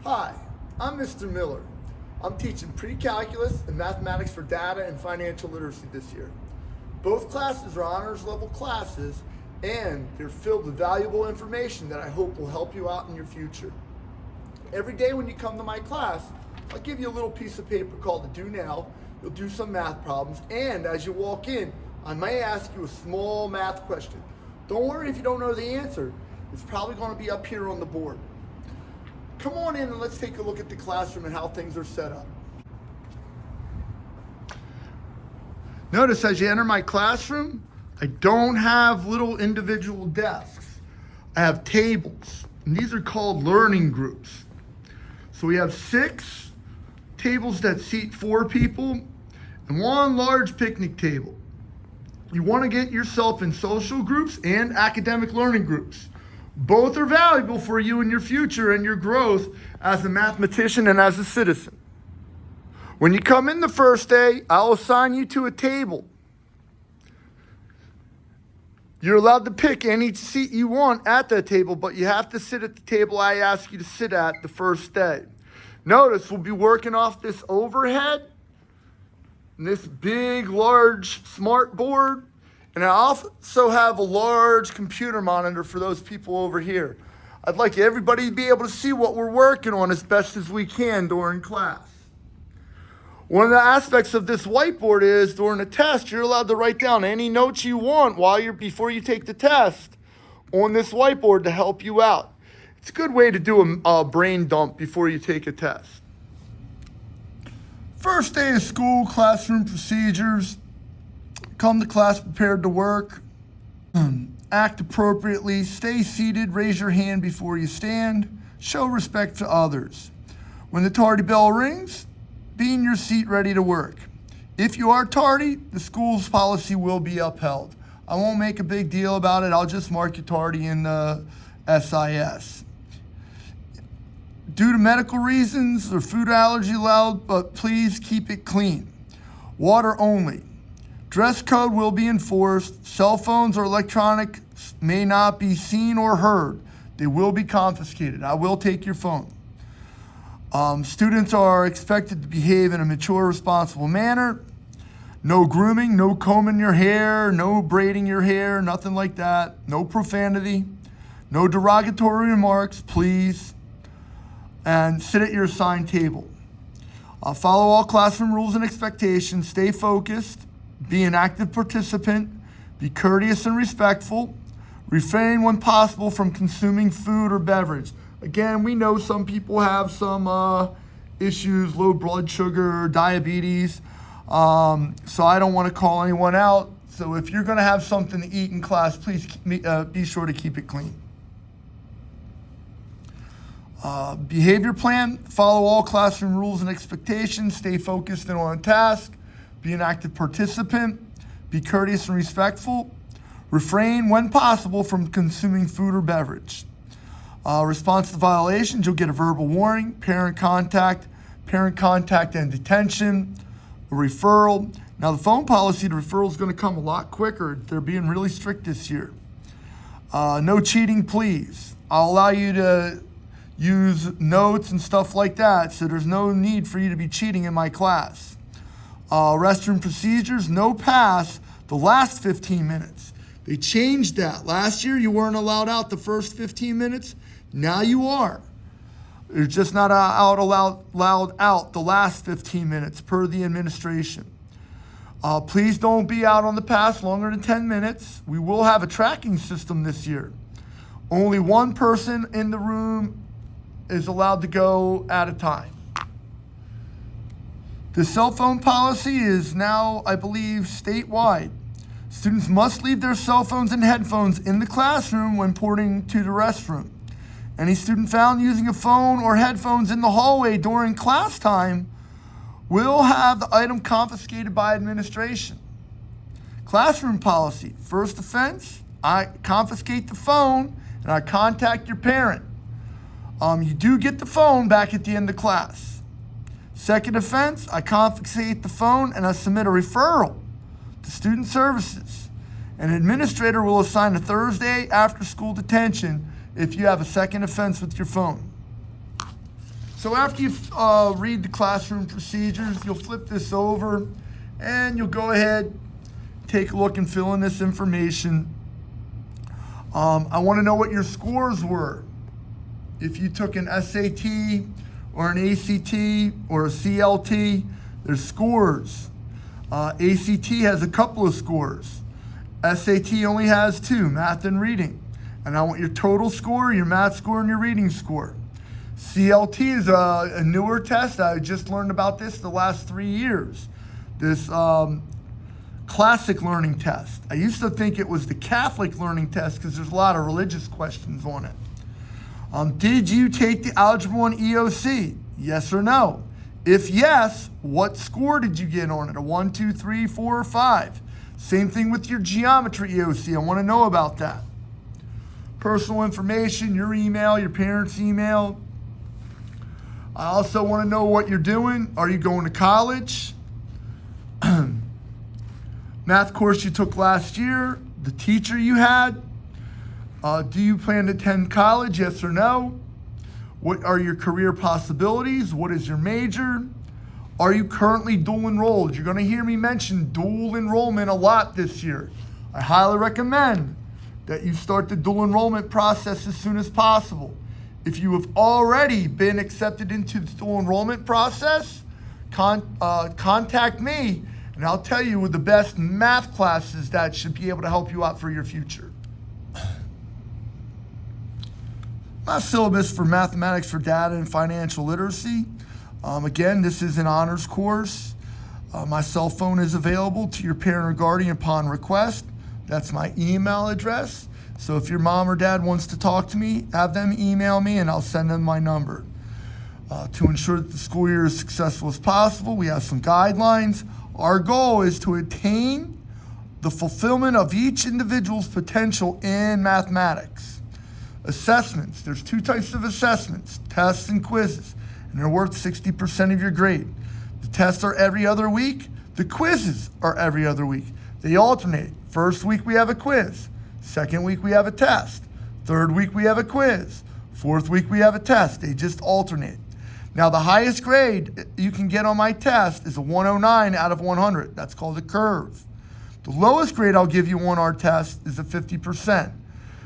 Hi, I'm Mr. Miller. I'm teaching pre-calculus and mathematics for data and financial literacy this year. Both classes are honors level classes and they're filled with valuable information that I hope will help you out in your future. Every day when you come to my class, I'll give you a little piece of paper called the Do Now. You'll do some math problems, and as you walk in, I may ask you a small math question. Don't worry if you don't know the answer. It's probably going to be up here on the board. Come on in and let's take a look at the classroom and how things are set up. Notice as you enter my classroom, I don't have little individual desks. I have tables, and these are called learning groups. So we have 6 tables that seat 4 people and 1 large picnic table. You want to get yourself in social groups and academic learning groups. Both are valuable for you in your future and your growth as a mathematician and as a citizen. When you come in the first day, I'll assign you to a table. You're allowed to pick any seat you want at that table, but you have to sit at the table I ask you to sit at the first day. Notice we'll be working off this overhead, and this big, large smart board, and I also have a large computer monitor for those people over here. I'd like everybody to be able to see what we're working on as best as we can during class. One of the aspects of this whiteboard is during a test, you're allowed to write down any notes you want before you take the test on this whiteboard to help you out. It's a good way to do a brain dump before you take a test. First day of school, classroom procedures. Come to class prepared to work. Act appropriately. Stay seated. Raise your hand before you stand. Show respect to others. When the tardy bell rings, be in your seat ready to work. If you are tardy, the school's policy will be upheld. I won't make a big deal about it. I'll just mark you tardy in the SIS. Due to medical reasons or food allergy allowed, but please keep it clean. Water only. Dress code will be enforced. Cell phones or electronics may not be seen or heard. They will be confiscated. I will take your phone. Students are expected to behave in a mature, responsible manner. No grooming, no combing your hair, no braiding your hair, nothing like that. No profanity, no derogatory remarks, please. And sit at your assigned table. Follow all classroom rules and expectations. Stay focused. Be an active participant. Be courteous and respectful. Refrain when possible from consuming food or beverage. Again, we know some people have some issues, low blood sugar, diabetes. So I don't want to call anyone out. So if you're going to have something to eat in class, please be sure to keep it clean. Behavior plan, follow all classroom rules and expectations, stay focused and on task, be an active participant, be courteous and respectful, refrain when possible from consuming food or beverage. Response to violations, you'll get a verbal warning, parent contact and detention, a referral. Now the phone policy, the referral is going to come a lot quicker. They're being really strict this year. No cheating, please. I'll allow you to use notes and stuff like that, so there's no need for you to be cheating in my class. Restroom procedures, no pass the last 15 minutes. They changed that. Last year you weren't allowed out the first 15 minutes. Now you are. You're just not allowed out the last 15 minutes per the administration. Please don't be out on the pass longer than 10 minutes. We will have a tracking system this year. Only one person in the room is allowed to go at a time. The cell phone policy is now, I believe, statewide. Students must leave their cell phones and headphones in the classroom when porting to the restroom. Any student found using a phone or headphones in the hallway during class time will have the item confiscated by administration. Classroom policy, first offense, I confiscate the phone and I contact your parent. You do get the phone back at the end of class. Second offense, I confiscate the phone and I submit a referral to student services. An administrator will assign a Thursday after school detention if you have a second offense with your phone. So after you read the classroom procedures, you'll flip this over and you'll go ahead, take a look and fill in this information. I want to know what your scores were. If you took an SAT or an ACT or a CLT, there's scores. ACT has a couple of scores. SAT only has 2, math and reading. And I want your total score, your math score, and your reading score. CLT is a newer test. I just learned about this the last 3 years. This classic learning test. I used to think it was the Catholic learning test because there's a lot of religious questions on it. Did you take the Algebra 1 EOC? Yes or no? If yes, what score did you get on it? A 1, 2, 3, 4, or 5? Same thing with your geometry EOC. I want to know about that. Personal information, your email, your parents' email. I also want to know what you're doing. Are you going to college? Math course you took last year, the teacher you had. Do you plan to attend college, yes or no? What are your career possibilities? What is your major? Are you currently dual enrolled? You're going to hear me mention dual enrollment a lot this year. I highly recommend that you start the dual enrollment process as soon as possible. If you have already been accepted into the dual enrollment process, contact me and I'll tell you the best math classes that should be able to help you out for your future. My syllabus for mathematics for data and financial literacy. Again, this is an honors course. My cell phone is available to your parent or guardian upon request. That's my email address. So if your mom or dad wants to talk to me, have them email me and I'll send them my number. To ensure that the school year is as successful as possible, we have some guidelines. Our goal is to attain the fulfillment of each individual's potential in mathematics. Assessments, there's 2 types of assessments, tests and quizzes, and they're worth 60% of your grade. The tests are every other week. The quizzes are every other week. They alternate. First week we have a quiz. Second week we have a test. Third week we have a quiz. Fourth week we have a test. They just alternate. Now the highest grade you can get on my test is a 109 out of 100. That's called a curve. The lowest grade I'll give you on our test is a 50%.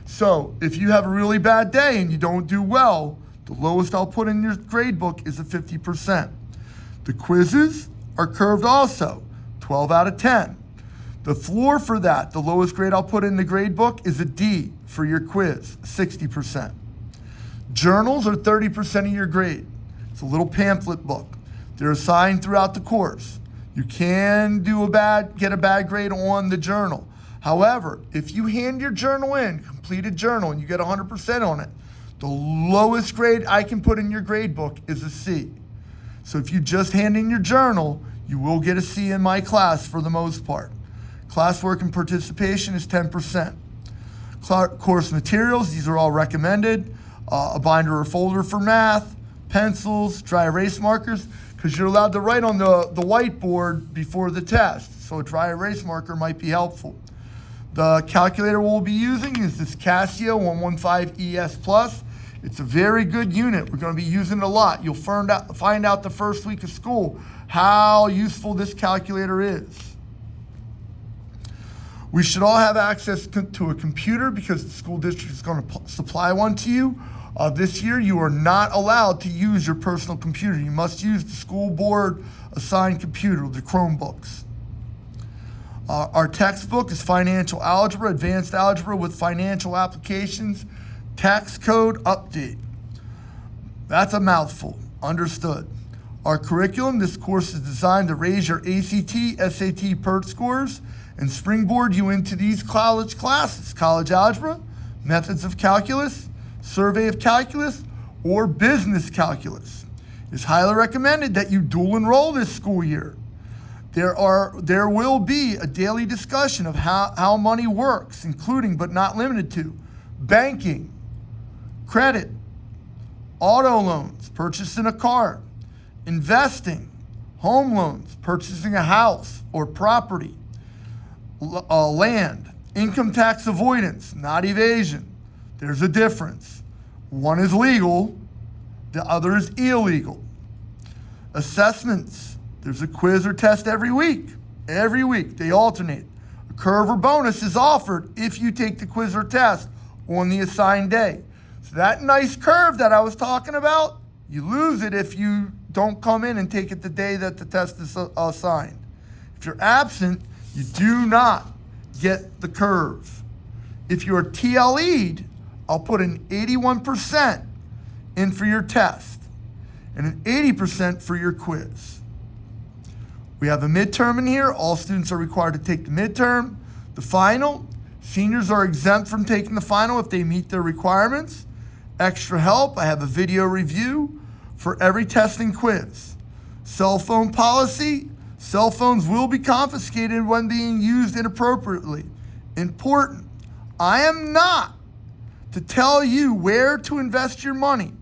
So if you have a really bad day and you don't do well, the lowest I'll put in your grade book is a 50%. The quizzes are curved also, 12 out of 10. The floor for that, the lowest grade I'll put in the grade book is a D for your quiz, 60%. Journals are 30% of your grade. It's a little pamphlet book. They're assigned throughout the course. You can get a bad grade on the journal. However, if you hand your journal in, completed journal, and you get 100% on it, the lowest grade I can put in your grade book is a C. So if you just hand in your journal, you will get a C in my class for the most part. Classwork and participation is 10%. Course materials, these are all recommended. A binder or folder for math, pencils, dry erase markers, because you're allowed to write on the whiteboard before the test. So a dry erase marker might be helpful. The calculator we'll be using is this Casio 115 ES Plus. It's a very good unit. We're going to be using it a lot. You'll find out the first week of school how useful this calculator is. We should all have access to a computer because the school district is going to supply one to you. This year, you are not allowed to use your personal computer. You must use the school board assigned computer, the Chromebooks. Our textbook is Financial Algebra, Advanced Algebra with Financial Applications, Tax Code Update. That's a mouthful, understood. Our curriculum, this course is designed to raise your ACT, SAT PERT scores and springboard you into these college classes, college algebra, methods of calculus, survey of calculus, or business calculus. It's highly recommended that you dual enroll this school year. There will be a daily discussion of how money works, including but not limited to banking, credit, auto loans, purchasing a car, investing, home loans, purchasing a house or property, land, income tax avoidance, not evasion. There's a difference. One is legal, The other is illegal. Assessments. There's a quiz or test every week. Every week. They alternate. A curve or bonus is offered if you take the quiz or test on the assigned day. So that nice curve that I was talking about, you lose it if you don't come in and take it the day that the test is assigned. If you're absent, you do not get the curve. If you're TLE'd, I'll put an 81% in for your test and an 80% for your quiz. We have a midterm in here. All students are required to take the midterm. The final, seniors are exempt from taking the final if they meet their requirements. Extra help, I have a video review for every test and quiz. Cell phone policy, cell phones will be confiscated when being used inappropriately. Important, I am not to tell you where to invest your money.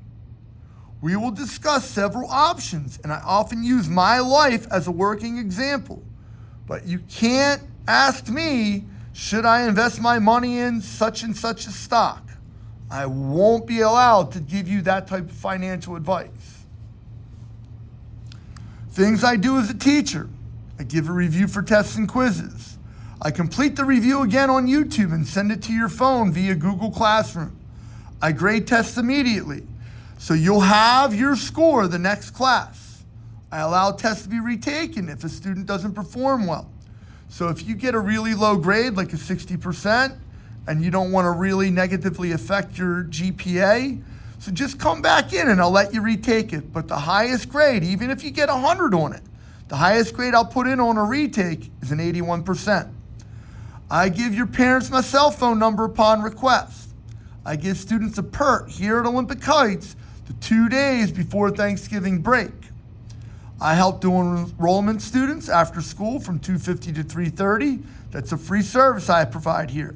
We will discuss several options, and I often use my life as a working example. But you can't ask me, should I invest my money in such and such a stock? I won't be allowed to give you that type of financial advice. Things I do as a teacher. I give a review for tests and quizzes. I complete the review again on YouTube and send it to your phone via Google Classroom. I grade tests immediately, so you'll have your score the next class. I allow tests to be retaken if a student doesn't perform well. So if you get a really low grade, like a 60%, and you don't want to really negatively affect your GPA, so just come back in and I'll let you retake it. But the highest grade, even if you get 100 on it, the highest grade I'll put in on a retake is an 81%. I give your parents my cell phone number upon request. I give students a PERT here at Olympic Heights the 2 days before Thanksgiving break. I help do enrollment students after school from 2:50 to 3:30. That's a free service I provide here.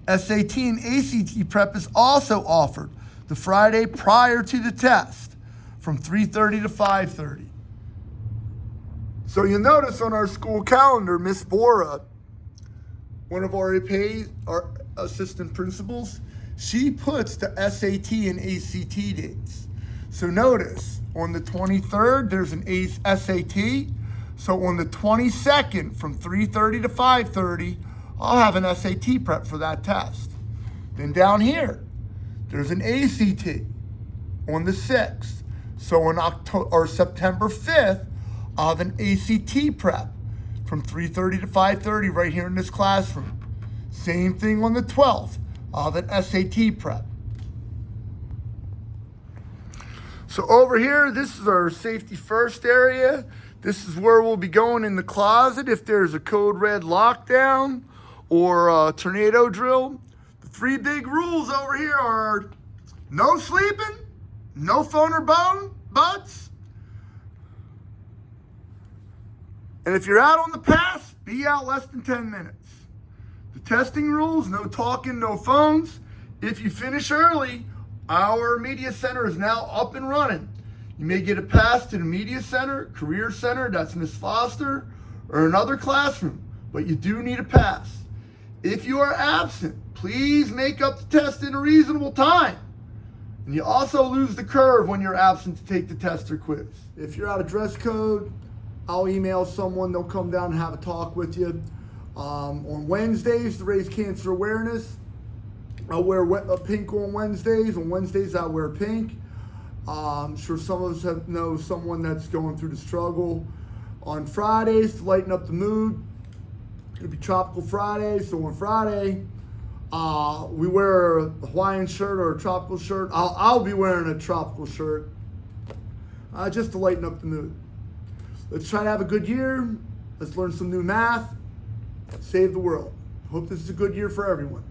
SAT and ACT prep is also offered the Friday prior to the test from 3:30 to 5:30. So you'll notice on our school calendar, Miss Bora, one of our assistant principals, she puts the SAT and ACT dates. So notice, on the 23rd, there's an SAT. So on the 22nd, from 3:30 to 5:30, I'll have an SAT prep for that test. Then down here, there's an ACT on the 6th. So on September 5th, I'll have an ACT prep from 3:30 to 5:30 right here in this classroom. Same thing on the 12th. I'll have an SAT prep. So over here, this is our safety first area. This is where we'll be going in the closet if there's a code red lockdown or a tornado drill. The 3 big rules over here are no sleeping, no phone or butts, and if you're out on the pass, be out less than 10 minutes. The testing rules, no talking, no phones. If you finish early, our media center is now up and running. You may get a pass to the media center, career center, that's Miss Foster, or another classroom, but you do need a pass. If you are absent, please make up the test in a reasonable time. And you also lose the curve when you're absent to take the test or quiz. If you're out of dress code, I'll email someone, they'll come down and have a talk with you. On Wednesdays, to raise cancer awareness, I'll wear pink on Wednesdays. On Wednesdays, I'll wear pink. I'm sure some of us know someone that's going through the struggle. On Fridays, to lighten up the mood, it'll be Tropical Friday. So on Friday, we wear a Hawaiian shirt or a tropical shirt. I'll be wearing a tropical shirt just to lighten up the mood. Let's try to have a good year. Let's learn some new math. Save the world. Hope this is a good year for everyone.